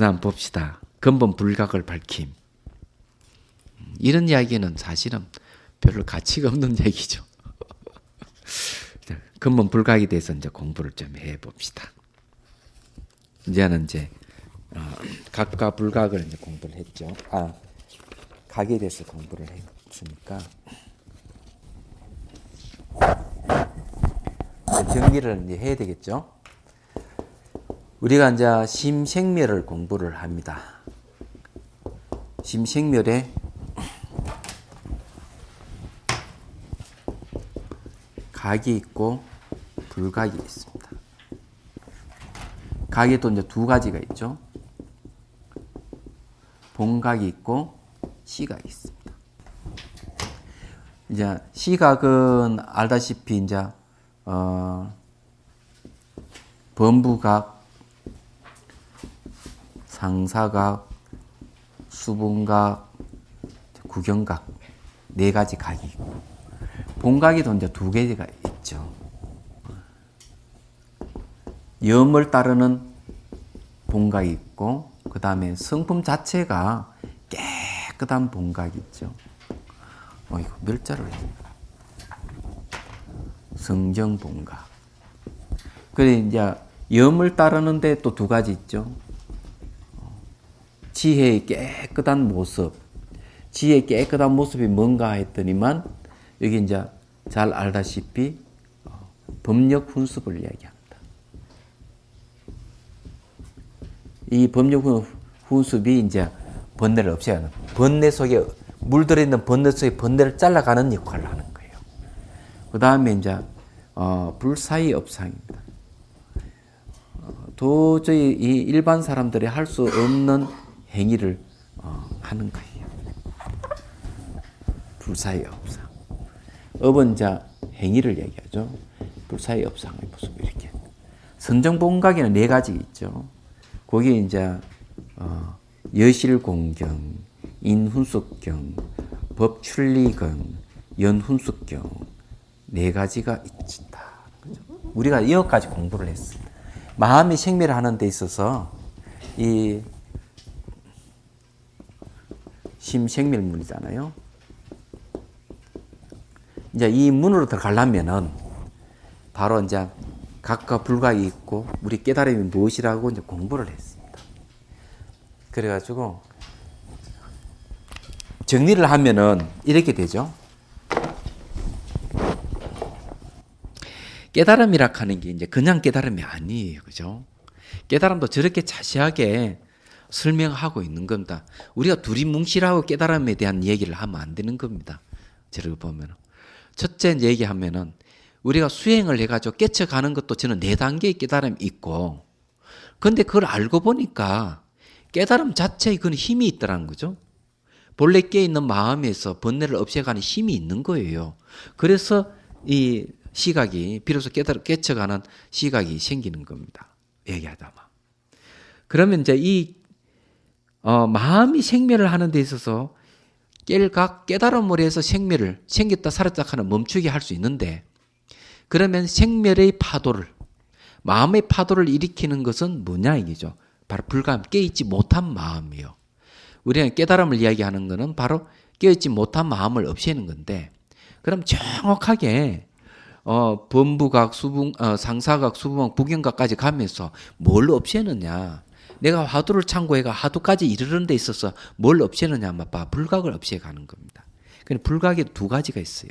다음 봅시다. 근본 불각을 밝힘. 이런 이야기는 사실은 별로 가치가 없는 얘기죠. 근본 불각에 대해서 이제 공부를 좀 해봅시다. 이제는 이제 각과 불각을 이제 공부를 했죠. 각에 대해서 공부를 했으니까 정리를 이제 해야 되겠죠. 우리가 이제 심생멸을 공부를 합니다. 심생멸에 각이 있고 불각이 있습니다. 각에도 이제 두 가지가 있죠. 본각이 있고 시각이 있습니다. 이제 시각은 알다시피 이제 범부각, 상사각, 수분각, 구경각 네 가지 각이 있고 본각에도 이제 두 개가 있죠. 염을 따르는 본각이 있고 그 다음에 성품 자체가 깨끗한 본각이 있죠. 이거 멸자를 해요. 성정본각. 그래 이제 염을 따르는데 또 두 가지 있죠. 지혜의 깨끗한 모습. 지혜의 깨끗한 모습이 뭔가 했더니만 여기 이제 잘 알다시피 법력 훈습을 이야기합니다. 이 법력 훈습이 이제 번뇌를 없애는 번뇌 속에 물들어 있는 번뇌 속에 번뇌를 잘라가는 역할을 하는 거예요. 그 다음에 이제 불사의 업상입니다. 도저히 이 일반 사람들이 할 수 없는 행위를 하는 거예요. 불사의 업상. 업은 이제 행위를 얘기하죠. 불사의 업상의 모습 이렇게. 선정본각에는 네 가지 있죠. 거기에 이제 여실공경, 인훈숙경, 법출리경, 연훈숙경 네 가지가 있다. 우리가 여기까지 공부를 했습니다. 마음이 생멸을 하는 데 있어서 이 심생멸문이잖아요. 이제 이 문으로 들어가려면은 바로 이제 각과 불각이 있고 우리 깨달음이 무엇이라고 이제 공부를 했습니다. 그래가지고 정리를 하면은 이렇게 되죠. 깨달음이라 하는 게 이제 그냥 깨달음이 아니에요. 그죠? 깨달음도 저렇게 자세하게 설명하고 있는 겁니다. 우리가 두리뭉실하고 깨달음에 대한 얘기를 하면 안 되는 겁니다. 저렇게 보면. 첫째 얘기하면은 우리가 수행을 해가지고 깨쳐가는 것도 저는 4단계의 깨달음이 있고, 근데 그걸 알고 보니까 깨달음 자체에 그런 힘이 있더라는 거죠. 본래 깨어있는 마음에서 번뇌를 없애가는 힘이 있는 거예요. 그래서 이 시각이, 비로소 깨쳐가는 시각이 생기는 겁니다. 얘기하다가. 그러면 이제 이 마음이 생멸을 하는 데 있어서 깨달음으로 해서 생멸을 생겼다 살았다 하는 멈추게 할 수 있는데, 그러면 생멸의 파도를, 마음의 파도를 일으키는 것은 뭐냐 이거죠. 바로 불감, 깨있지 못한 마음이요. 우리가 깨달음을 이야기하는 것은 바로 깨있지 못한 마음을 없애는 건데, 그럼 정확하게 범부각, 상사각, 수분각, 부경각까지 가면서 뭘 없애느냐. 내가 화두를 참고해가 화두까지 이르는 데 있어서 뭘 없애느냐 하면 불각을 없애가는 겁니다. 그런데 불각에 두 가지가 있어요.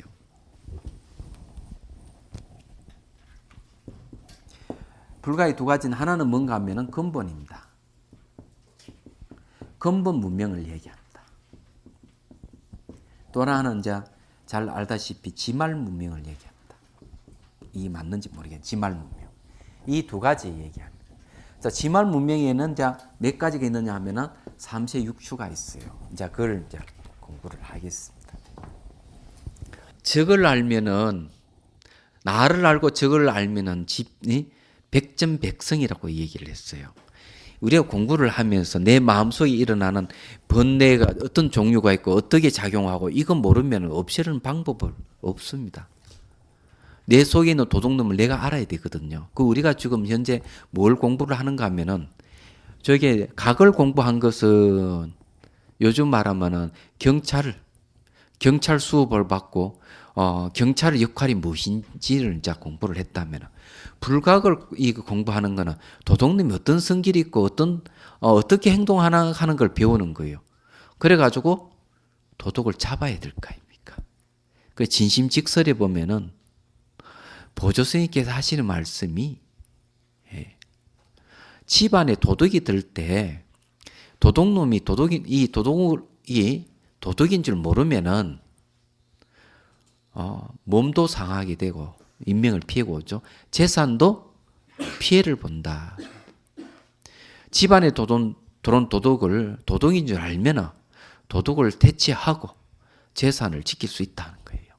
불각의 두 가지는 하나는 뭔가 하면은 근본입니다. 근본 문명을 얘기합니다. 또 하나는 이제 잘 알다시피 지말 문명을 얘기합니다. 이 맞는지 모르겠는데 지말 문명. 이 두 가지 얘기합니다. 자, 지말 문명에는 이제 몇 가지가 있느냐 하면은 3세 6추가 있어요. 이제 그걸 이제 공부를 하겠습니다. 저걸 알면은 나를 알고 저걸 알면은 백전백성이라고 얘기를 했어요. 우리가 공부를 하면서 내 마음속에 일어나는 번뇌가 어떤 종류가 있고 어떻게 작용하고 이거 모르면 없애는 방법은 없습니다. 내 속에 있는 도둑놈을 내가 알아야 되거든요. 그 우리가 지금 현재 뭘 공부를 하는가 하면은 저게 각을 공부한 것은 요즘 말하면은 경찰 수업을 받고 경찰의 역할이 무엇인지를 이제 공부를 했다면 불각을 공부하는 거는 도둑놈이 어떤 성질이 있고 어떻게 행동하나 하는 걸 배우는 거예요. 그래가지고 도둑을 잡아야 될 거 아닙니까? 그 진심직설에 보면은 보조 스님께서 하시는 말씀이 집안에 도둑이 들 때 도둑놈이 도둑인 줄 모르면은 몸도 상하게 되고 인명을 피해고 오죠. 재산도 피해를 본다. 집안에 들어온 도둑을 도둑인 줄 알면은 도둑을 대체하고 재산을 지킬 수 있다는 거예요.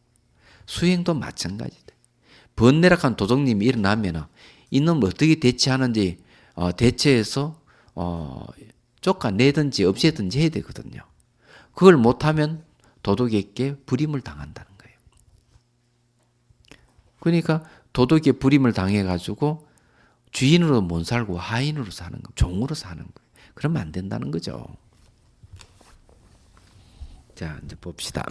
수행도 마찬가지다. 번뇌락한 도둑님이 일어나면은 이놈 어떻게 대체하는지 대체해서 쫓아내든지 없애든지 해야 되거든요. 그걸 못하면 도둑에게 불임을 당한다는 거예요. 그러니까 도둑에 불임을 당해가지고 주인으로 못 살고 하인으로 사는 거, 종으로 사는 거예요. 그러면 안 된다는 거죠. 자, 이제 봅시다.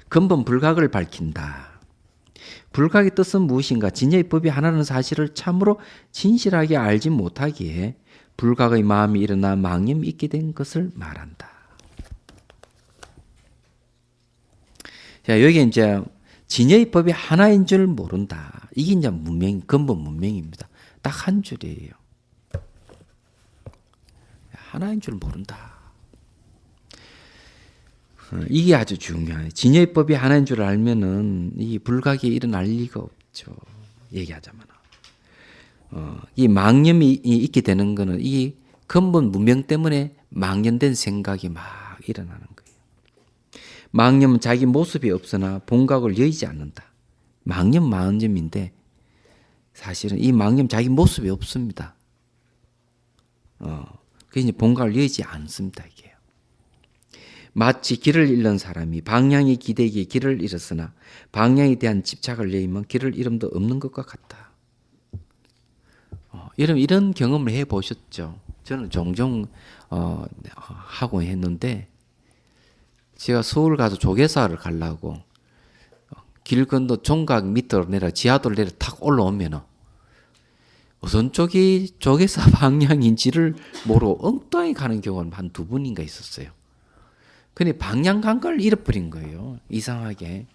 근본 불각을 밝힌다. 불각의 뜻은 무엇인가? 진여의 법이 하나라는 사실을 참으로 진실하게 알지 못하기에 불각의 마음이 일어나 망념이 있게 된 것을 말한다. 자, 여기 이제 진여의 법이 하나인 줄 모른다. 이게 이제 근본 문명입니다. 딱 한 줄이에요. 하나인 줄 모른다. 이게 아주 중요해요. 진여의 법이 하나인 줄 알면은 이 불각이 일어날 리가 없죠. 얘기하자면. 이 망념이 있게 되는 거는 이 근본 문명 때문에 망연된 생각이 막 일어나는 거예요. 망념은 자기 모습이 없으나 본각을 여의지 않는다. 망념인데 사실은 이 망념 자기 모습이 없습니다. 그래서 이제 본각을 여의지 않습니다. 이게요. 마치 길을 잃는 사람이 방향이 기대기에 길을 잃었으나 방향에 대한 집착을 내면 길을 잃음도 없는 것과 같다. 이런 경험을 해보셨죠? 저는 종종 하고 했는데 제가 서울 가서 조계사를 가려고 길 건너 종각 밑으로 내려 지하도를 내려 탁 올라오면 어떤 쪽이 조계사 방향인지를 모르고 엉뚱하게 가는 경우는 한 두 번인가 있었어요. 근데 방향 감각을 잃어버린 거예요. 이상하게.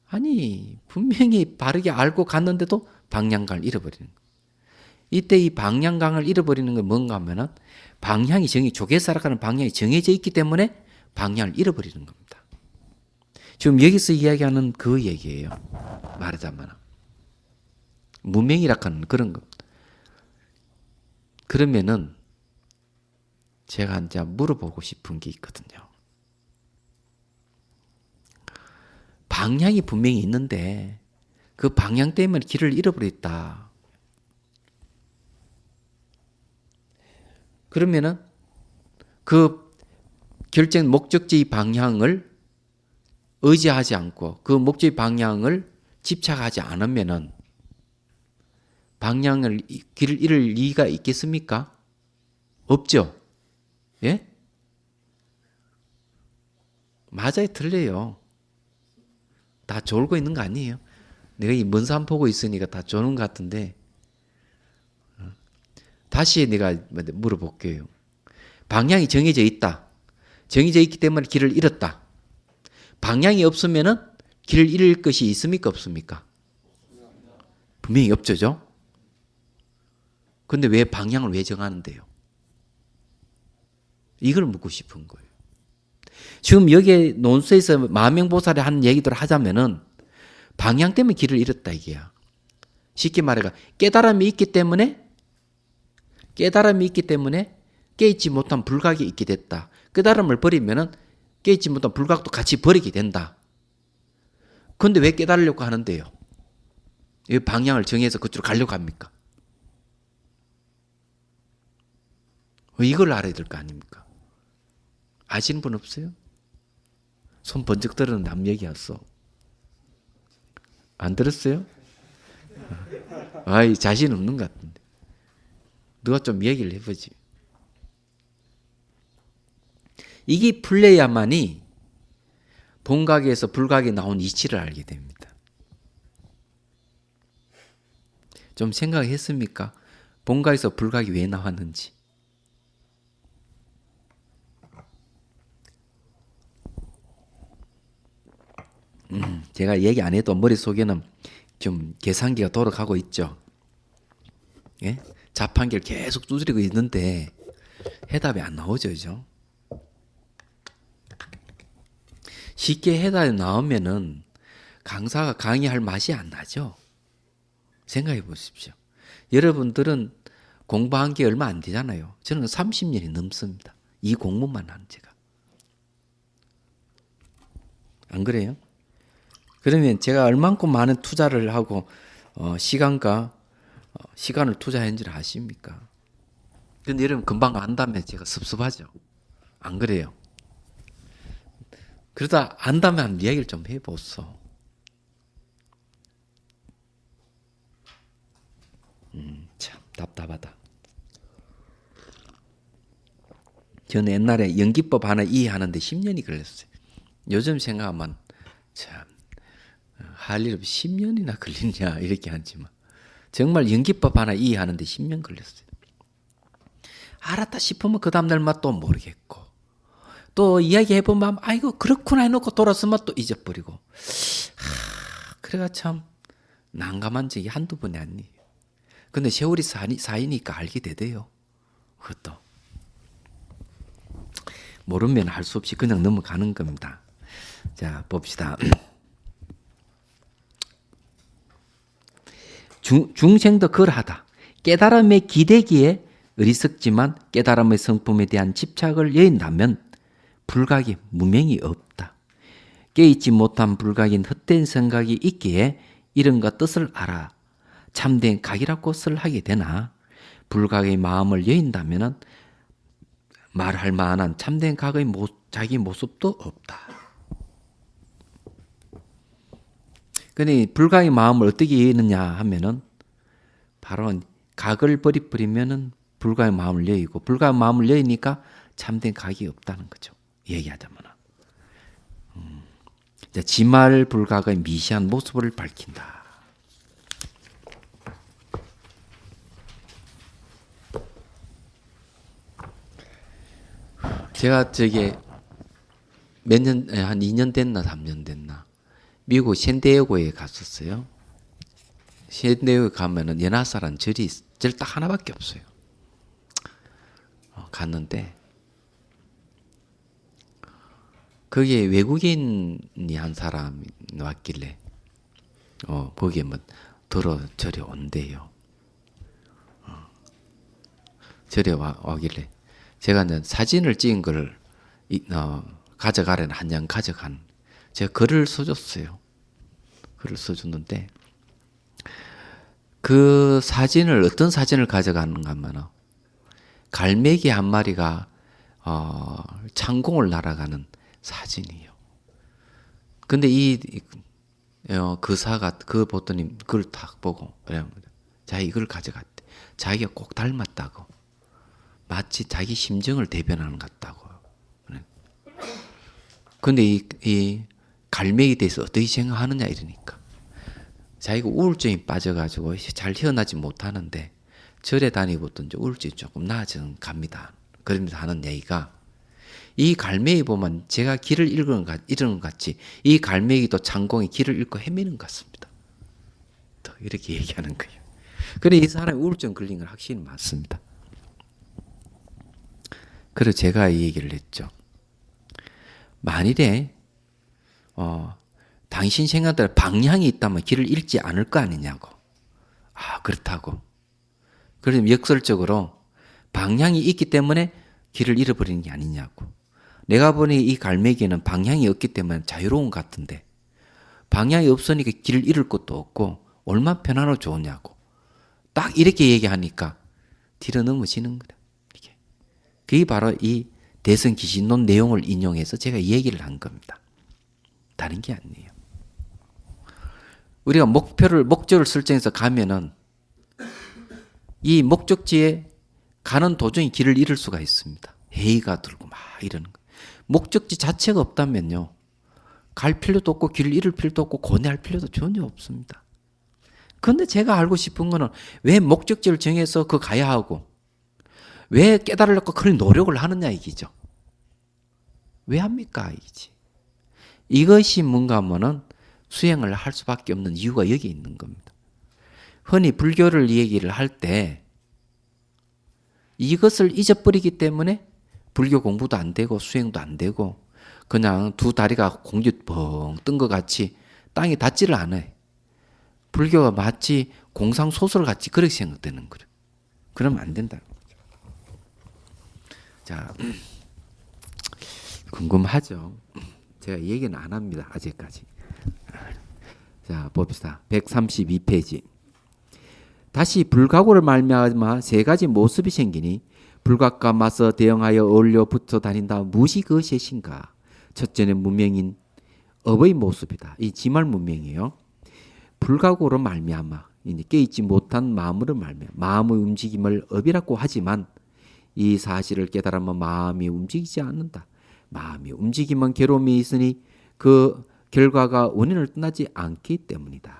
아니 분명히 바르게 알고 갔는데도 방향감을 잃어버리는 거예요. 이때 이 방향감을 잃어버리는 건 뭔가 하면은 방향이 조개사라 가는 방향이 정해져 있기 때문에 방향을 잃어버리는 겁니다. 지금 여기서 이야기하는 그 얘기예요. 말하자면 문명이라 하는 그런 겁니다. 그러면은 제가 이제 물어보고 싶은 게 있거든요. 방향이 분명히 있는데 그 방향 때문에 길을 잃어버렸다. 그러면은 그 결정 목적지 방향을 의지하지 않고 그 목적지 방향을 집착하지 않으면은 길을 잃을 리가 있겠습니까? 없죠. 예? 맞아요, 틀려요. 다 졸고 있는 거 아니에요? 내가 이 먼 산 보고 있으니까 다 조는 것 같은데 다시 내가 물어볼게요. 방향이 정해져 있다. 정해져 있기 때문에 길을 잃었다. 방향이 없으면은 길을 잃을 것이 있습니까? 없습니까? 분명히 없죠. 근데 왜 방향을 왜 정하는데요? 이걸 묻고 싶은 거예요. 지금 여기에 논수에서 마명보살이 하는 얘기들을 하자면은 방향 때문에 길을 잃었다 이게야. 쉽게 말해가 깨달음이 있기 때문에 깨있지 못한 불각이 있게 됐다. 깨달음을 버리면은 깨있지 못한 불각도 같이 버리게 된다. 그런데 왜 깨달으려고 하는데요? 왜 방향을 정해서 그쪽으로 가려고 합니까? 이걸 알아야 될 거 아닙니까? 아시는 분 없어요? 손 번쩍 들었는데 남 얘기였어. 안 들었어요? 아이, 자신 없는 것 같은데. 너가 좀 얘기를 해보지. 이게 풀려야만이 본각에서 불각이 나온 이치를 알게 됩니다. 좀 생각했습니까? 본각에서 불각이 왜 나왔는지. 제가 얘기 안 해도 머릿속에는 좀 계산기가 돌아가고 있죠. 예? 자판기를 계속 두드리고 있는데 해답이 안 나오죠. 그죠? 쉽게 해답이 나오면은 강사가 강의할 맛이 안 나죠. 생각해 보십시오. 여러분들은 공부한 게 얼마 안 되잖아요. 저는 30년이 넘습니다. 이 공부만 한 제가. 안 그래요? 그러면 제가 얼만큼 많은 투자를 하고 시간을 투자했는지를 아십니까? 근데 여러분 금방 안다면 제가 섭섭하죠. 안 그래요? 그러다 안다면 한 이야기를 좀 해보소. 참 답답하다. 저는 옛날에 연기법 하나 이해하는데 10년이 걸렸어요. 요즘 생각하면 참 할 일 없이 10년이나 걸리냐 이렇게 하지만 정말 연기법 하나 이해하는데 10년 걸렸어요. 알았다 싶으면 그 다음날 맛도 모르겠고 또 이야기해보면 아이고 그렇구나 해놓고 돌아서면 또 잊어버리고 그래가 참 난감한 적이 한두 번이 아니에요. 근데 세월이 쌓이니까 알게 되대요. 그것도 모르면 할 수 없이 그냥 넘어가는 겁니다. 자 봅시다. 중생도 그러하다. 깨달음에 기대기에 어리석지만 깨달음의 성품에 대한 집착을 여인다면 불각이 무명이 없다. 깨있지 못한 불각인 헛된 생각이 있기에 이름과 뜻을 알아 참된 각이라고 설 하게 되나 불각의 마음을 여인다면 말할 만한 참된 각의 자기 모습도 없다. 근데 불각의 마음을 어떻게 여느냐 하면은 바로 각을 버리면은 불각의 마음을 여의고 불각의 마음을 여의니까 참된 각이 없다는 거죠. 얘기하자면 지말 불각의 미시한 모습을 밝힌다. 제가 저게 몇 년, 한 2년 됐나 3년 됐나 미국 샌디에고에 갔었어요. 샌디에고에 가면은 연하사라는 절이 절 딱 하나밖에 없어요. 갔는데 거기에 외국인이 한 사람이 왔길래 거기에 뭐 절에 온대요. 절에 와길래 제가 이제 사진을 찍은 걸 가져가려는 한 장 가져간 제가 글을 써줬어요. 글을 써줬는데 그 사진을 어떤 사진을 가져가는가 하면 갈매기 한 마리가 창공을 날아가는 사진이에요. 근데 그사가 그 보더니 그걸 딱 보고 자기 이걸 가져갔대. 자기가 꼭 닮았다고. 마치 자기 심정을 대변하는 것 같다고요. 근데 이 갈매기에 대해서 어떻게 생각하느냐 이러니까 자기가 우울증이 빠져가지고 잘 헤어나지 못하는데 절에 다니고 있던 우울증이 조금 나아져 갑니다. 그러면서 하는 얘기가 이 갈매기 보면 제가 길을 잃은 것 같이 이 갈매기도 창공이 길을 잃고 헤매는 것 같습니다. 이렇게 얘기하는 거예요. 그래 이 사람이 우울증 걸린 건 확실히 맞습니다. 그래서 제가 이 얘기를 했죠. 만일에 당신 생각대로 방향이 있다면 길을 잃지 않을 거 아니냐고. 그렇다고. 그래서 역설적으로 방향이 있기 때문에 길을 잃어버리는 게 아니냐고. 내가 보니 이 갈매기는 방향이 없기 때문에 자유로운 것 같은데 방향이 없으니까 길을 잃을 것도 없고 얼마나 편안하고 좋으냐고. 딱 이렇게 얘기하니까 뒤로 넘어지는 거다. 이게. 그게 바로 이 대성기신론 내용을 인용해서 제가 이 얘기를 한 겁니다. 다른 게 아니에요. 우리가 목적을 설정해서 가면은 이 목적지에 가는 도중에 길을 잃을 수가 있습니다. 회의가 들고 막 이러는 거. 목적지 자체가 없다면요. 갈 필요도 없고 길을 잃을 필요도 없고 고뇌할 필요도 전혀 없습니다. 그런데 제가 알고 싶은 거는 왜 목적지를 정해서 그 가야 하고 왜 깨달으려고 그런 노력을 하느냐 이기죠. 왜 합니까 이기지. 이것이 뭔가 하면은 수행을 할 수밖에 없는 이유가 여기 있는 겁니다. 흔히 불교를 얘기를 할 때 이것을 잊어버리기 때문에 불교 공부도 안 되고 수행도 안 되고 그냥 두 다리가 공중에 뻥 뜬 것 같이 땅에 닿지를 않아요. 불교가 마치 공상소설 같이 그렇게 생각되는 거예요. 그러면 안 된다는 거죠. 자, 궁금하죠? 제가 얘기는 안 합니다. 아직까지. 자, 봅시다. 132페이지. 다시 불가고를 말미암아 세 가지 모습이 생기니 불각과 맞서 대응하여 어울려 붙어 다닌다. 무엇이 그것인가? 첫째는 문명인 업의 모습이다. 이 지말 문명이에요. 불각으로 말미암아 이제 깨있지 못한 마음으로 말미암아 마음의 움직임을 업이라고 하지만 이 사실을 깨달으면 마음이 움직이지 않는다. 마음이 움직이면 괴로움이 있으니 그 결과가 원인을 떠나지 않기 때문이다.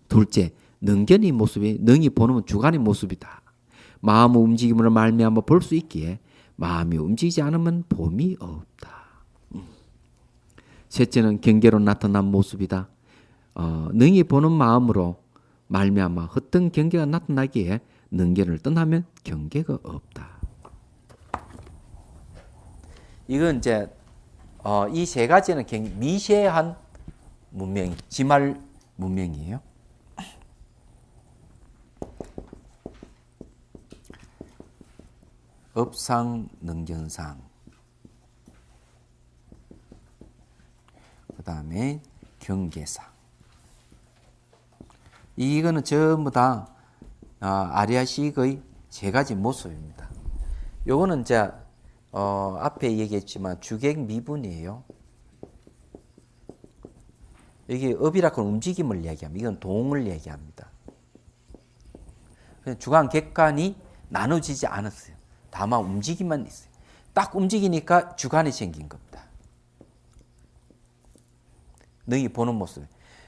둘째, 능견의 모습이 능히 보는 주관의 모습이다. 마음의 움직임으로 말미암아 볼 수 있기에 마음이 움직이지 않으면 봄이 없다. 셋째는 경계로 나타난 모습이다. 능히 보는 마음으로 말미암아 어떤 경계가 나타나기에 능견을 떠나면 경계가 없다. 이건 이제 이 세 가지는 미세한 문명, 지말 문명이에요. 업상, 능견상, 그 다음에 경계상. 이거는 전부 다 아리아식의 세 가지 모습입니다. 요거는 이제 앞에 얘기했지만 주객 미분이에요. 이게 업이라고 하는 움직임을 얘기합니다. 이건 동을 얘기합니다. 주관 객관이 나눠지지 않았어요. 다만 움직임만 있어요. 딱 움직이니까 주관이 생긴 겁니다. 능히 보는 모습.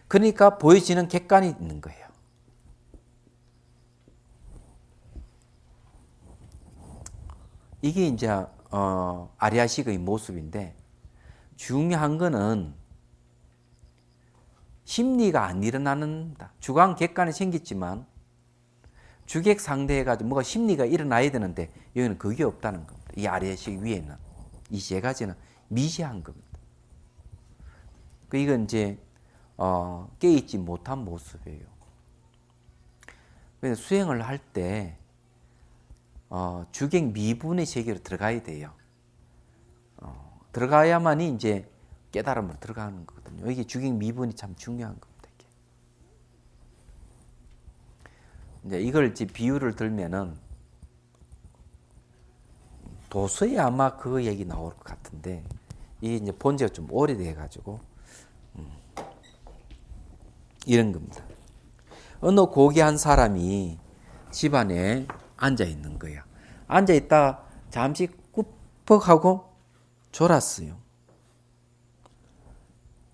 그러니까 보여지는 객관이 있는 거예요. 이게 이제 아리아식의 모습인데 중요한 거는 심리가 안 일어나는다. 주관 객관이 생겼지만 주객 상대해가지고 뭐가 심리가 일어나야 되는데 여기는 그게 없다는 겁니다. 이 아리아식 위에는 이 세 가지는 미세한 겁니다. 이건 이제 깨있지 못한 모습이에요. 그래서 수행을 할 때 주객 미분의 세계로 들어가야 돼요. 들어가야만이 이제 깨달음으로 들어가는 거거든요. 이게 주객 미분이 참 중요한 겁니다. 이제 이걸 이제 비유를 들면은 도서에 아마 그 얘기 나올 것 같은데 이게 이제 본 지가 좀 오래돼 가지고 이런 겁니다. 어느 고귀한 사람이 집안에 앉아 있는 거예요. 앉아 있다가 잠시 꾸벅하고 졸았어요.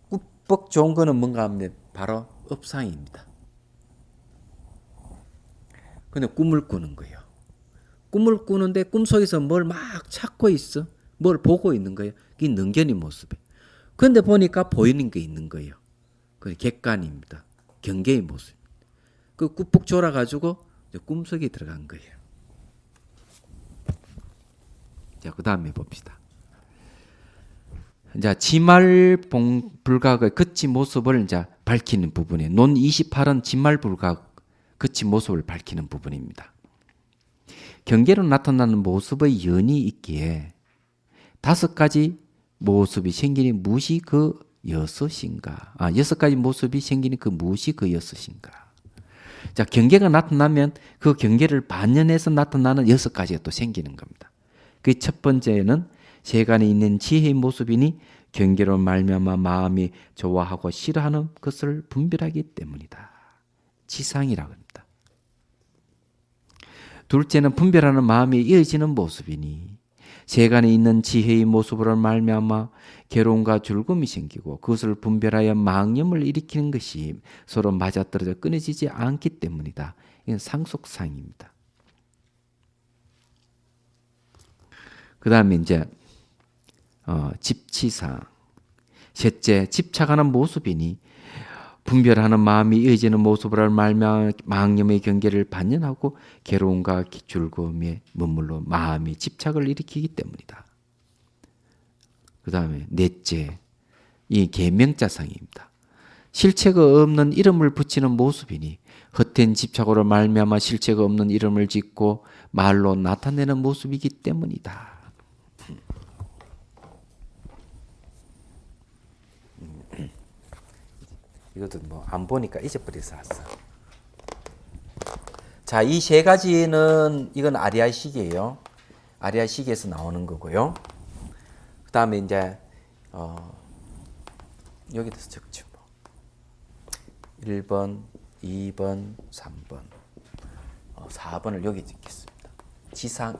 꾸벅 좋은 거는 뭔가 하면 바로 업상입니다. 근데 꿈을 꾸는 거예요. 꿈을 꾸는데 꿈속에서 뭘 막 찾고 있어. 뭘 보고 있는 거예요. 그게 능견의 모습이에요. 그런데 보니까 보이는 게 있는 거예요. 그게 객관입니다. 경계의 모습. 그 꾸벅 졸아가지고 꿈속에 들어간 거예요. 자, 그 다음에 봅시다. 자, 지말불각의 그치 모습을 이제 밝히는 부분이에요. 논 28은 지말불각 그치 모습을 밝히는 부분입니다. 경계로 나타나는 모습의 연이 있기에 5가지 모습이 생기니 무엇이 그 여섯인가? 6가지 모습이 생기니 그 무엇이 그 여섯인가? 자, 경계가 나타나면 그 경계를 반연해서 나타나는 6가지가 또 생기는 겁니다. 그 첫 번째는 세간에 있는 지혜의 모습이니 경계로 말미암아 마음이 좋아하고 싫어하는 것을 분별하기 때문이다. 지상이라고 합니다. 둘째는 분별하는 마음이 이어지는 모습이니 세간에 있는 지혜의 모습으로 말미암아 괴로움과 즐거움이 생기고 그것을 분별하여 망념을 일으키는 것이 서로 맞아떨어져 끊어지지 않기 때문이다. 이건 상속상입니다. 그 다음에 이제 집치상. 셋째, 집착하는 모습이니 분별하는 마음이 이어지는 모습으로 말미암아 망념의 경계를 반연하고 괴로움과 즐거움에 머물러 마음이 집착을 일으키기 때문이다. 그 다음에 넷째, 이 계명자상입니다. 실체가 없는 이름을 붙이는 모습이니 헛된 집착으로 말미암아 실체가 없는 이름을 짓고 말로 나타내는 모습이기 때문이다. 이것도 뭐 안 보니까 잊어버려서 왔어. 자, 이 세 가지는 이건 아리아식이에요. 아리아식에서 나오는 거고요. 그 다음에 이제 여기다 적죠. 1번, 2번, 3번, 4번을 여기 적겠습니다. 지상.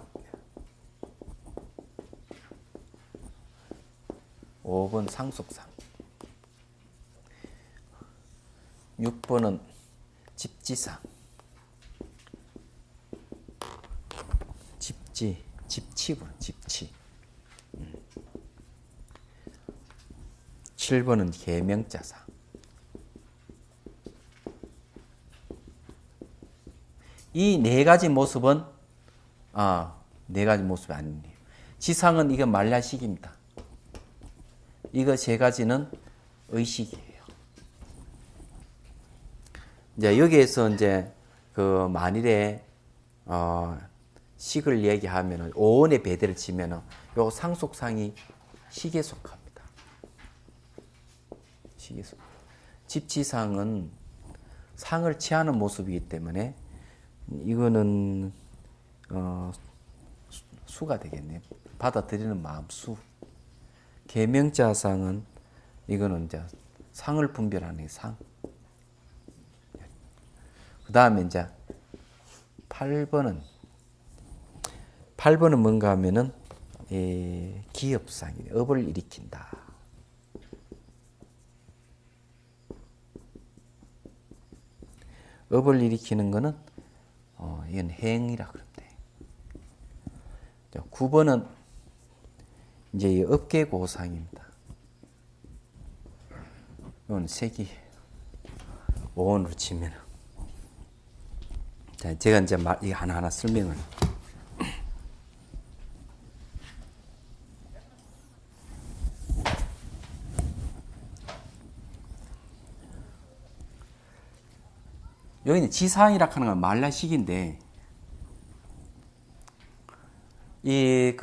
5번 상속상. 6번은 집지상. 집치군, 집치. 7번은 계명자상. 이 네 가지 모습은 네 가지 모습이 아니에요. 지상은 이거 말라식입니다. 이거 세 가지는 의식이에요. 이제 여기에서 이제 그 만일에 식을 얘기하면은 오온의 배대를 치면은 요 상속상이 식에 속합니다. 식에 속. 집치상은 상을 취하는 모습이기 때문에 이거는 수가 되겠네요. 받아들이는 마음 수. 계명자상은 이거는 이제 상을 분별하는 상. 그 다음에 이제 8번은 뭔가 하면은 기업상이에요. 업을 일으킨다. 업을 일으키는 거는 이건 행이라 그럽니다. 9번은 이제 업계고상입니다. 이건 색이 5원으로 치면. 자, 제가 이제 이거 하나하나 설명을. 여기는 지상이라 하는 건 말라식인데, 이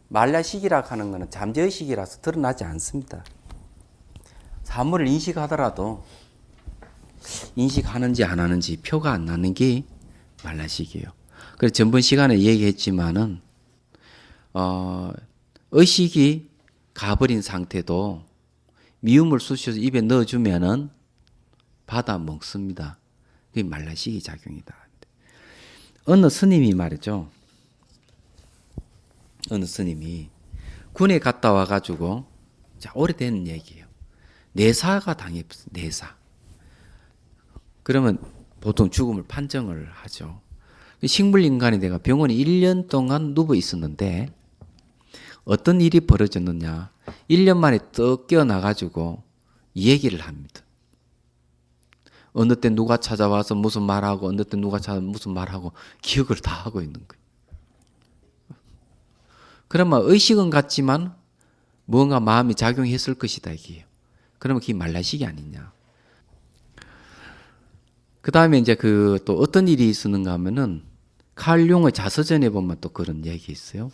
말라식이라 하는 거는 잠재의식이라서 드러나지 않습니다. 사물을 인식하더라도 인식하는지 안 하는지 표가 안 나는 게 말라식이에요. 그래서 전번 시간에 얘기했지만은 의식이 가버린 상태도 미움을 쑤셔서 입에 넣어주면은 받아 먹습니다. 그게 말라식이 작용이다. 어느 스님이 말이죠. 어느 스님이 군에 갔다 와가지고, 자, 오래된 얘기예요. 내사가 당했어요. 내사. 그러면 보통 죽음을 판정을 하죠. 식물인간이 내가 병원에 1년 동안 누워 있었는데 어떤 일이 벌어졌느냐. 1년 만에 떡 깨어나가지고 얘기를 합니다. 어느 때 누가 찾아와서 무슨 말하고 어느 때 누가 찾아와서 무슨 말하고 기억을 다 하고 있는 거예요. 그러면 의식은 같지만 뭔가 마음이 작용했을 것이다 이게요. 그러면 그게 말라식이 아니냐. 그 다음에 이제 또 어떤 일이 있었는가 하면은 칼 융의 자서전에 보면 또 그런 얘기 있어요.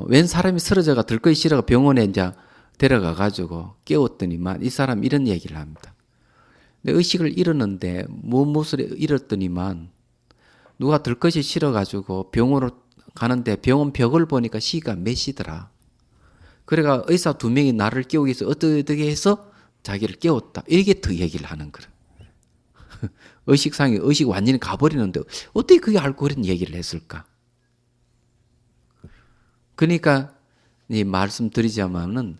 웬 사람이 쓰러져가 들것이 싫어가 병원에 이제 데려가 가지고 깨웠더니만 이 사람 이런 얘기를 합니다. 내 의식을 잃었는데 무엇을 잃었더니만 누가 들것이 싫어 가지고 병원으로 가는데 병원 벽을 보니까 시가 몇 시더라. 그래가 의사 2명이 나를 깨우기 위해서 어떻게 해서 자기를 깨웠다. 이게 더 얘기를 하는 거라. 의식상이 의식 완전히 가버리는데 어떻게 그게 알고 그런 얘기를 했을까? 그러니까 이 말씀드리자면은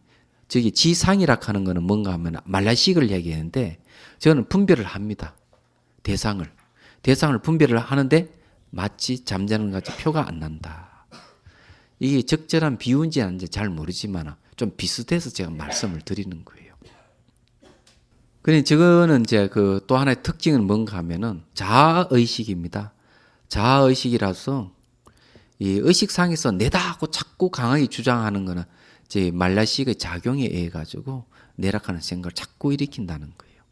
저기 지상이라 하는 거는 뭔가 하면 말라식을 얘기하는데 저는 분별을 합니다. 대상을 분별을 하는데 마치 잠자는 것 같이 표가 안 난다. 이게 적절한 비유인지 아닌지 잘 모르지만 좀 비슷해서 제가 말씀을 드리는 거예요. 그런데 저거는 이제 그 또 하나의 특징은 뭔가 하면은 자아의식입니다. 자아의식이라서 이 의식상에서 내다 하고 자꾸 강하게 주장하는 거는 이제 말라식의 작용에 의해 가지고 내락하는 생각을 자꾸 일으킨다는 거예요.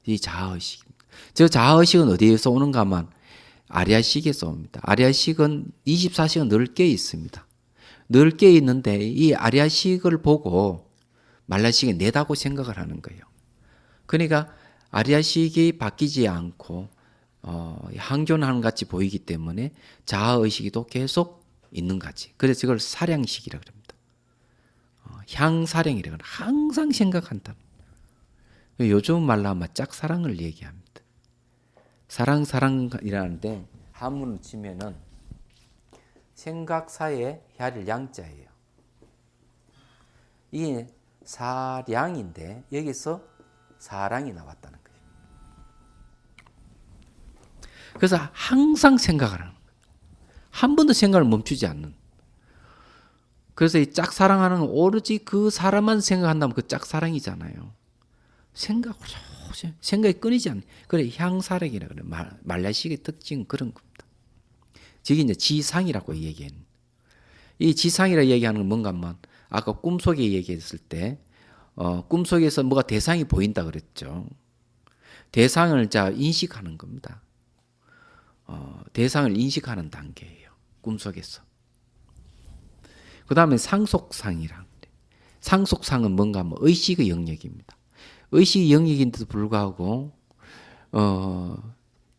이 자아의식입니다. 저 자아의식은 어디에서 오는가 하면 아리아식에서 옵니다. 아리아식은 24시간 늘 깨어 있습니다. 늘 깨어 있는데 이 아리아식을 보고 말라식이 내다고 생각을 하는 거예요. 그러니까 아리아식이 바뀌지 않고 항존하는 같이 보이기 때문에 자아의식도 계속 있는 같이. 그래서 이걸 사량식이라고 합니다. 향사량이라고 합니다. 항상 생각한다. 요즘 말로 하면 짝사랑을 얘기합니다. 사랑이라는데 한문을 치면은 생각사의 혀를 양자예요. 이게 사량인데 여기서 사랑이 나왔다는 거예요. 그래서 항상 생각을 하는 거예요. 한 번도 생각을 멈추지 않는. 그래서 이 짝사랑하는 건 오로지 그 사람만 생각한다면 그 짝사랑이잖아요. 생각이 끊이지 않는. 그래 향사랑이라 그래. 말라식의 특징은 그런 겁니다. 저기 이제 지상이라고 얘기하는. 이 지상이라 얘기하는 건 뭔가 하면 아까 꿈속에 얘기했을 때 꿈속에서 뭐가 대상이 보인다 그랬죠. 대상을 자 인식하는 겁니다. 대상을 인식하는 단계예요. 꿈속에서. 그 다음에 상속상이란. 상속상은 뭔가 하면 의식의 영역입니다. 의식의 영역인데도 불구하고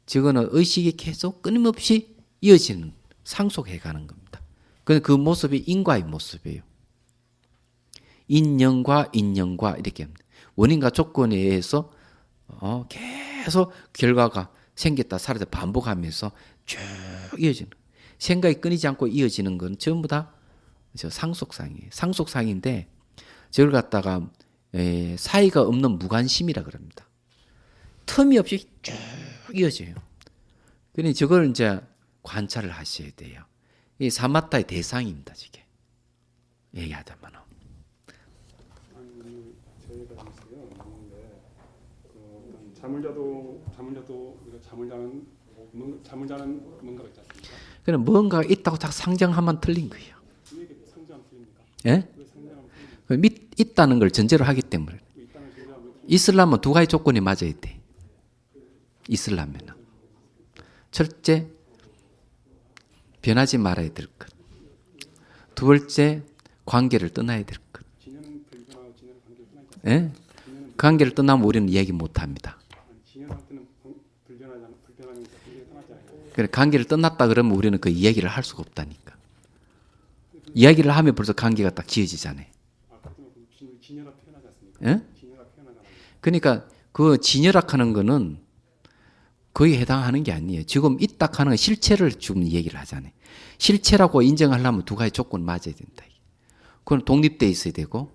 저거는 의식이 계속 끊임없이 이어지는 상속해가는 겁니다. 그 모습이 인과의 모습이에요. 인연과 이렇게 원인과 조건에 의해서 계속 결과가 생겼다 사라졌다 반복하면서 쭉 이어지는 생각이 끊이지 않고 이어지는 건 전부 다 상속상이에요. 상속상인데 저걸 갖다가 사이가 없는 무관심이라 그럽니다. 틈이 없이 쭉 이어져요. 그러니 저걸 이제 관찰을 하셔야 돼요. 이 사마타의 대상입니다. 저게 얘기하자면. 저희가 있어요. 자물자도 잠을 자는 뭔가가 있지 않습니까? 그럼 뭔가가 있다고 딱 상정하면 틀린 거예요. 왜 상징하면 틀립니까? 예? 왜 상징하면 틀립니까? 있다는 걸 전제로 하기 때문에. 있다는 존재하면 있으려면 두 가지 조건이 맞아야 돼. 있으려면. 첫째, 변하지 말아야 될 것. 두 번째, 관계를 떠나야 될 것. 진여는 불변하고 진여는 관계를 떠나지 않습니까? 예? 관계를 떠나면 우리는 얘기 못 합니다. 진여할 때는 불변하면서 관계를 떠나지 않아요. 그래, 관계를 떠났다 그러면 우리는 그 이야기를 할 수가 없다니까. 이야기를 하면 벌써 관계가 딱 지어지잖아요. 그러면 진여라 표현하지 않습니까? 예? 진여라 표현하잖아요. 그러니까 그 진열학하는 거는 거기에 해당하는 게 아니에요. 지금 있다 하는 건 실체를 지금 얘기를 하잖아요. 실체라고 인정하려면 두 가지 조건 맞아야 된다. 그건 독립돼 있어야 되고,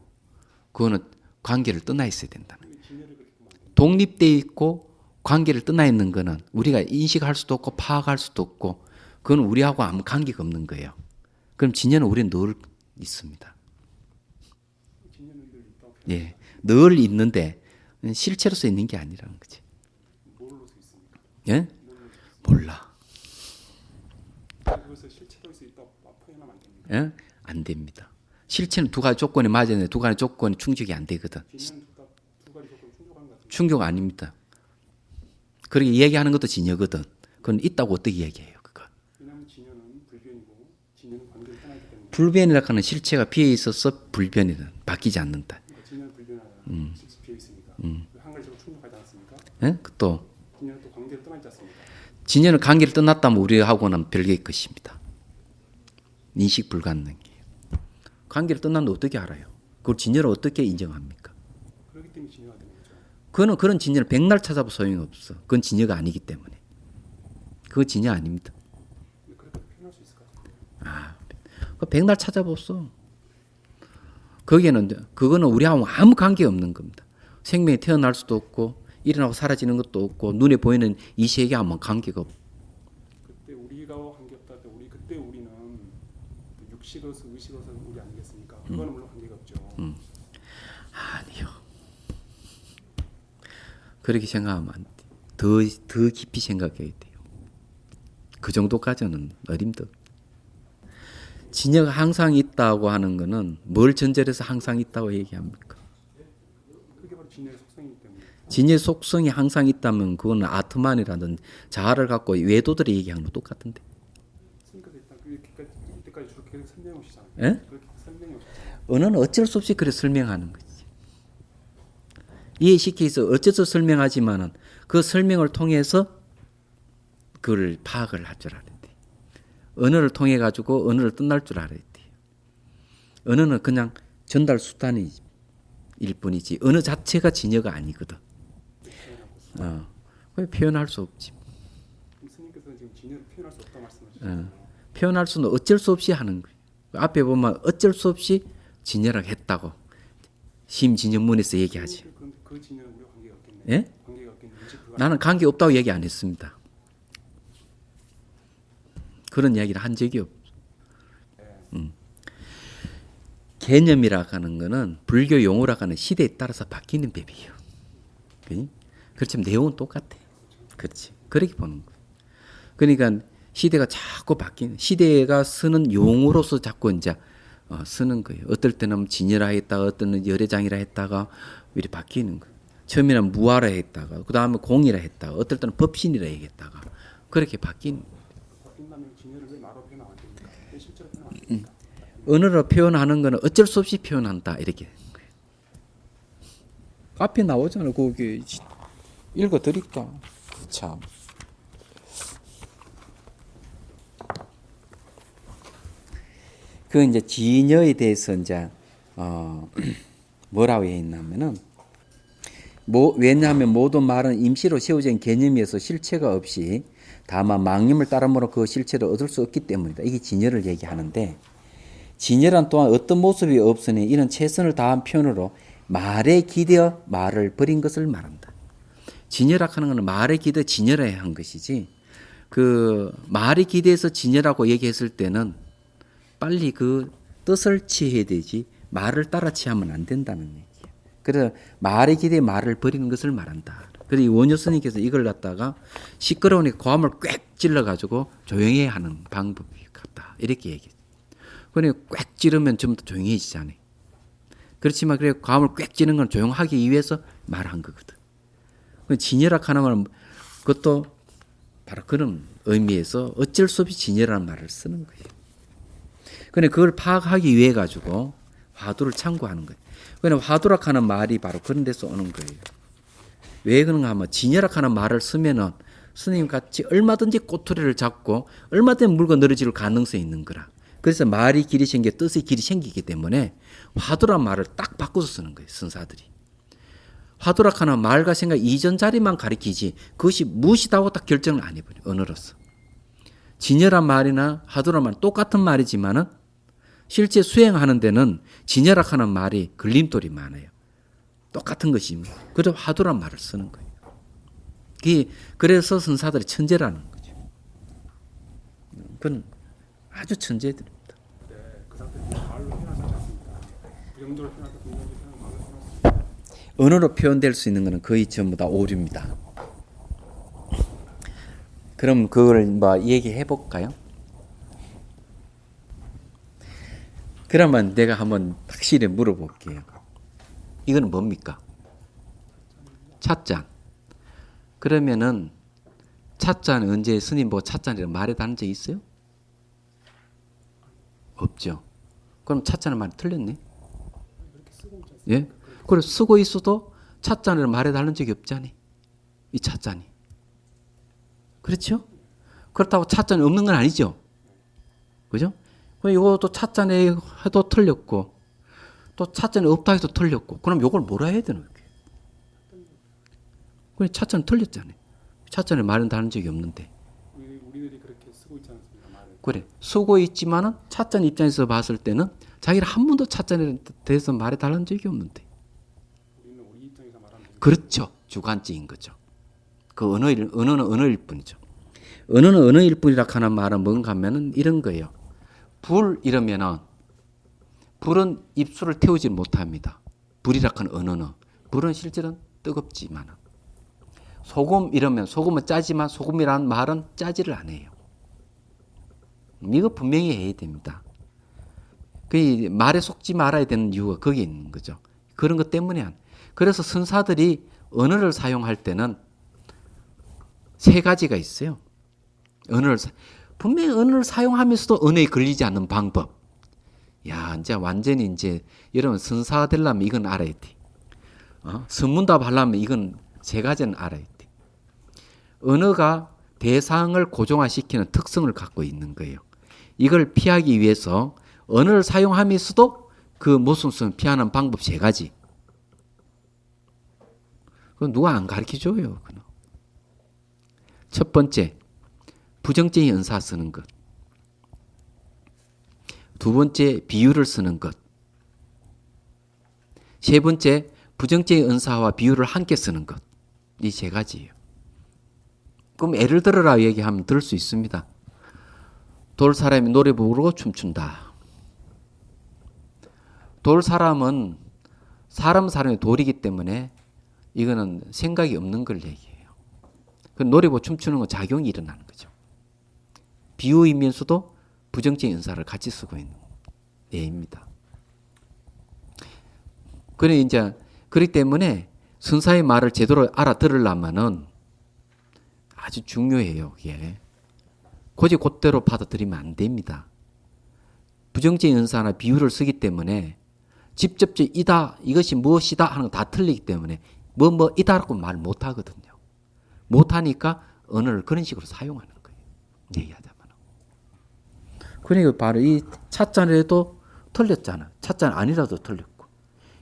그거는 관계를 떠나 있어야 된다. 독립돼 있고 관계를 떠나 있는 거는 우리가 인식할 수도 없고 파악할 수도 없고, 그건 우리하고 아무 관계가 없는 거예요. 그럼 진열은 우리는 늘 있습니다. 진여는 늘 있다고 예, 늘 있는데 실체로서 있는 게 아니라는 거지. 뭘로서 있습니까? 예? 몰라. 그것을 실체로 수 있다고 표현하면 안 됩니다. 예? 안 됩니다. 실체는 두 가지 조건이 맞아야 되는데 두 가지 조건이 충족이 안 되거든. 진여는 두 가지 조건 충족한 것 같은데. 충족 아닙니다. 그렇게 얘기하는 것도 진여거든. 그건 있다고 어떻게 얘기해요, 그거. 왜냐하면 진여는 불변이고 진여는 관계를 떠나기 때문에. 불변이라고 하는 실체가 비어 있어서 불변이다. 바뀌지 않는다. 그러니까 진여는 불변하다. 실체 비어 있으니까. 한 가지로 충족하지 않습니까? 예? 또 진여는 또 관계를 떠나지 않습니까? 진여는 관계를 떠났다면 우리하고는 별개의 것입니다. 인식 불가능이에요. 관계를 떠났는데 어떻게 알아요? 그걸 진여를 어떻게 인정합니까? 그렇기 때문에 진여가 되는 거죠. 그거는 그런 진여를 백날 찾아도 소용이 없어. 그건 진여가 아니기 때문에. 그거 진여 아닙니다. 그렇게 표현할 수 있을 것 같아요. 그 백날 찾아봤어. 그거는 우리하고 아무 관계 없는 겁니다. 생명이 태어날 수도 없고 일어나고 사라지는 것도 없고 눈에 보이는 이 세계하고는 관계가 없고. 그때 우리가 관계없다 할 때 그때 우리는 육시로서 의식로서 우리 아니겠습니까? 그거는 물론 관계가 없죠. 아니요. 그렇게 생각하면 안 돼. 더 깊이 생각해야 돼요. 그 정도까지는 어림도 없다. 진여가 항상 있다고 하는 거는 뭘 전제로 해서 항상 있다고 얘기합니까? 그게 바로 진여의 속성이기 때문에. 진여의 속성이 항상 있다면 그거는 아트만이라든 자아를 갖고 외도들이 얘기하는 거 똑같은데. 스님께서 일단 이때까지 저렇게 계속 설명해 오시잖아요. 예? 그렇게 설명해 오셨잖아요. 언어는 어쩔 수 없이 그래 설명하는 거지. 이해시켜서 어째서 설명하지만은 그 설명을 통해서 그걸 파악을 할 줄 알아야 돼. 언어를 통해 가지고 언어를 끝날 줄 알아야 돼. 언어는 그냥 전달 수단일 뿐이지 언어 자체가 진여가 아니거든. 왜 표현할 수 없지. 스님께서는 지금 진여를 표현할 수 없다 말씀하시잖아요. 표현할 수는 어쩔 수 없이 하는 거예요. 앞에 보면 어쩔 수 없이 진여라고 했다고 심진여문에서 얘기하지. 그런데 그 진여는 우리가 관계가 없겠네요. 예? 관계가 없겠네요. 나는 관계 없다고 얘기 안 했습니다. 그런 이야기를 한 적이 없어. 개념이라고 하는 거는 불교 용어라고 하는 시대에 따라서 바뀌는 법이에요. 그렇지만 내용은 똑같아. 그렇지. 그렇게 보는 거예요. 그러니까 시대가 자꾸 바뀌는, 시대가 쓰는 용어로서 자꾸 이제 쓰는 거예요. 어떨 때는 진여라 했다가 어떤 때는 열애장이라 했다가 이렇게 바뀌는 거예요. 처음에는 무아라 했다가 그 다음에 공이라 했다가 어떨 때는 법신이라 얘기했다가 그렇게 바뀌는 거예요. 바뀐다면 진여를 왜 말로 표현 안 됩니까? 왜 실제로 표현 안 됩니까? 언어로 표현하는 거는 어쩔 수 없이 표현한다 이렇게 되는 거예요. 앞에 나오잖아요. 거기 읽어 드릴까? 참. 그 이제 진여에 대해서 이제 뭐라고 해 있냐면은 왜냐하면 모든 말은 임시로 세워진 개념이어서 실체가 없이 다만 망념을 따름으로 그 실체를 얻을 수 없기 때문이다. 이게 진여를 얘기하는데 진여란 또한 어떤 모습이 없으니 이는 최선을 다한 표현으로 말에 기대어 말을 버린 것을 말한다. 진여라 하는 것은 말에 기대어 진여라 한 것이지 그 말에 기대해서 진여라고 얘기했을 때는 빨리 그 뜻을 취해야 되지 말을 따라 취하면 안 된다는 얘기예요. 그래서 말에 기대어 말을 버리는 것을 말한다. 그래서 이 원효 스님께서 이걸 갖다가 시끄러우니까 고함을 꽥 찔러가지고 조용히 하는 방법이 같다. 이렇게 얘기해요. 그러니까 꽥 찌르면 좀 더 조용해지잖아요. 그렇지만 그래 고함을 꽥 찌르는 건 조용하기 위해서 말한 거거든. 진여라 하는 말은 그것도 바로 그런 의미에서 어쩔 수 없이 진여라는 말을 쓰는 거예요. 그런데 그걸 파악하기 위해 가지고 화두를 참고하는 거예요. 그런데 화두라 하는 말이 바로 그런 데서 오는 거예요. 왜 그런가 하면 진여라 하는 말을 쓰면은 스님 같이 얼마든지 꼬투리를 잡고 얼마든지 물고 늘어질 가능성이 있는 거라. 그래서 말이 길이 생겨 뜻의 길이 생기기 때문에 화두란 말을 딱 바꿔서 쓰는 거예요. 선사들이. 화두라 하는 말과 생각 이전 자리만 가리키지 그것이 무엇이다고 딱 결정을 안 해버려요. 언어로서. 진여란 말이나 화두란 말은 똑같은 말이지만은 실제 수행하는 데는 진여라 하는 말이 걸림돌이 많아요. 똑같은 것입니다. 그래서 화두란 말을 쓰는 거예요. 그래서 선사들이 천재라는 거죠. 그건 아주 천재들입니다. 네, 그 상태는 말로 표현하지 않습니다. 부정적으로 표현하고 긍정적으로 표현하고 말로 표현하고 언어로 표현될 수 있는 것은 거의 전부 다 오류입니다. 그럼 그걸 뭐 얘기해 볼까요? 그러면 내가 한번 확실히 물어볼게요. 이거는 뭡니까? 찻잔. 그러면은 찻잔 언제 스님 보고 찻잔이라고 말해다는 적 있어요? 없죠. 그럼 찻잔의 말이 틀렸네. 예? 그래 쓰고 있어도 찻잔을 말해달라는 적이 없잖니. 이 찻잔이. 그렇죠? 그렇다고 찻잔이 없는 건 아니죠. 그죠? 이것도 찻잔에 해도 틀렸고 또 찻잔이 없다 해도 틀렸고 그럼 이걸 뭐라 해야 되는 거예요? 그래 차자는 틀렸잖아요. 차자는 말은 다른 적이 없는데. 우리들이 그렇게 쓰고 있지 않습니까? 말을. 그래 쓰고 있지만은 차자 입장에서 봤을 때는 자기를 한 번도 차자에 대해서 말해 달라는 적이 없는데. 우리는 우리 입장에서 말하면 되겠죠. 그렇죠. 주관적인 거죠. 그 언어는 언어일 뿐이죠. 언어는 언어일 뿐이라 하는 말은 뭔가 하면은 이런 거예요. 불 이러면은 불은 입술을 태우지 못합니다. 불이라 하는 언어는. 불은 실제로는 뜨겁지만. 소금 이러면 소금은 짜지만 소금이라는 말은 짜지를 않아요. 이거 분명히 해야 됩니다. 그 말에 속지 말아야 되는 이유가 거기에 있는 거죠. 그런 것 때문에. 그래서 선사들이 언어를 사용할 때는 세 가지가 있어요. 분명히 언어를 사용하면서도 언어에 걸리지 않는 방법. 야, 이제 완전히 이제 여러분 선사 되려면 이건 알아야 돼. 선문답 하려면 이건 세 가지는 알아야 돼. 언어가 대상을 고정화시키는 특성을 갖고 있는 거예요. 이걸 피하기 위해서 언어를 사용하면서도 그 모순성을 피하는 방법 세 가지. 그건 누가 안 가르쳐줘요. 첫 번째, 부정적인 은사 쓰는 것. 두 번째, 비유를 쓰는 것. 세 번째, 부정적인 은사와 비유를 함께 쓰는 것. 이 세 가지예요. 그럼 예를 들어라 얘기하면 들을 수 있습니다. 돌 사람이 노래 부르고 춤춘다. 돌 사람은 사람이 돌이기 때문에 이거는 생각이 없는 걸 얘기해요. 그 노래 부르고 춤추는 건 작용이 일어나는 거죠. 비유이면서도 부정적인 은사를 같이 쓰고 있는 예입니다. 그래 이제 그렇기 때문에 선사의 말을 제대로 알아들으려면은 아주 중요해요. 이게 고지 곧대로 받아들이면 안 됩니다. 부정적인 은사나 비유를 쓰기 때문에 직접적 이다 이것이 무엇이다 하는 거 다 틀리기 때문에 이다라고 말 못하거든요. 못하니까 언어를 그런 식으로 사용하는 거예요. 얘기하자면. 그러니까 바로 이 차자에도 틀렸잖아. 차자는 아니라도 틀렸고.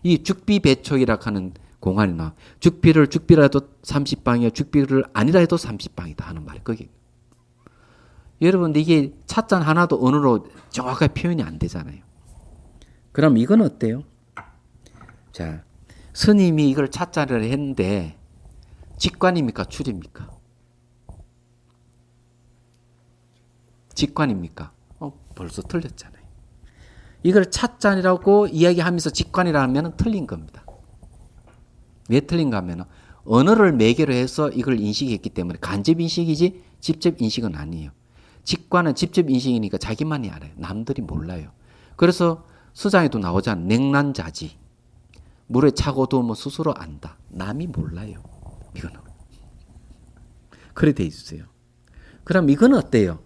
이 죽비배촉이라 하는 공안이 나와. 죽비라 해도 30방이야. 죽비를 아니라 해도 30방이다 하는 말이 거기. 여러분 이게 차자 하나도 언어로 정확하게 표현이 안 되잖아요. 그럼 이건 어때요? 자, 스님이 이걸 차자를 했는데 직관입니까? 출입니까? 직관입니까? 벌써 틀렸잖아요. 이걸 차자라고 이야기하면서 직관이라 하면 틀린 겁니다. 왜 틀린가 하면 언어를 매개로 해서 이걸 인식했기 때문에 간접 인식이지 직접 인식은 아니에요. 직관은 직접 인식이니까 자기만이 알아요. 남들이 몰라요. 그래서 수장에도 나오잖아. 냉난자지. 물에 차고 두면 스스로 안다. 남이 몰라요. 이거는. 그래 돼 있어요. 그럼 이건 어때요?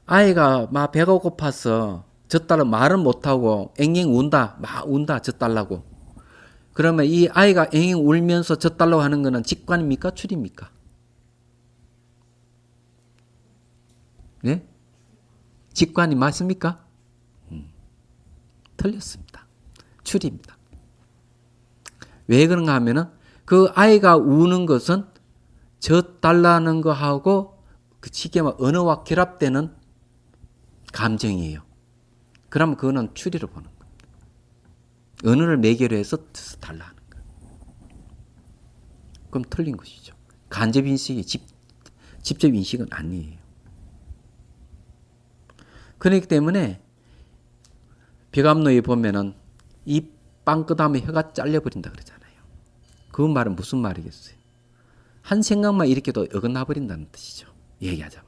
아이가 막 배가 고파서 젖달라 말은 못하고 앵앵 운다. 막 운다. 젖달라고. 그러면 이 아이가 앵앵 울면서 젖달라고 하는 거는 직관입니까? 출입니까? 네? 직관이 맞습니까? 틀렸습니다. 출입니다. 왜 그런가 하면은 그 아이가 우는 것은 젖달라는 거하고 그 쉽게 말하면 언어와 결합되는 감정이에요. 그러면 그거는 추리로 보는 겁니다. 언어를 매개로 해서 달라 하는 거예요. 그럼 틀린 것이죠. 간접 인식이 직접 인식은 아니에요. 그렇기 때문에 벼감로에 보면은 이 빵끄다음에 혀가 잘려버린다 그러잖아요. 그 말은 무슨 말이겠어요? 한 생각만 이렇게도 어긋나버린다는 뜻이죠. 얘기하자면.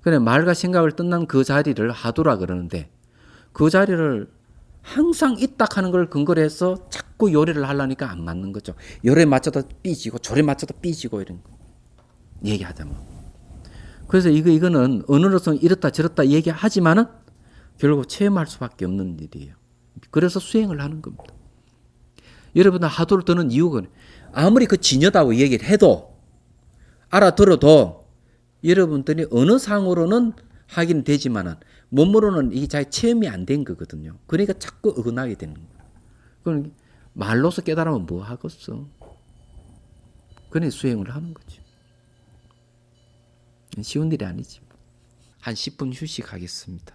그래 말과 생각을 떠난 그 자리를 하두라 그러는데 그 자리를 항상 있다 하는 걸 근거로 해서 자꾸 요리를 하려니까 안 맞는 거죠. 요리에 맞춰도 삐지고 조리에 맞춰도 삐지고 이런 거. 얘기하자면. 그래서 이거는 언어로서 이렇다 저렇다 얘기하지만은 결국 체험할 수밖에 없는 일이에요. 그래서 수행을 하는 겁니다. 여러분들 하도를 드는 이유가 아무리 그 진여다고 얘기를 해도 알아들어도 여러분들이 어느 상으로는 하긴 되지만은 몸으로는 이게 잘 체험이 안 된 거거든요. 그러니까 자꾸 어긋나게 되는 거예요. 그럼 말로서 깨달으면 뭐 하겠어? 그네 수행을 하는 거지. 쉬운 일이 아니지. 한 10분 휴식하겠습니다.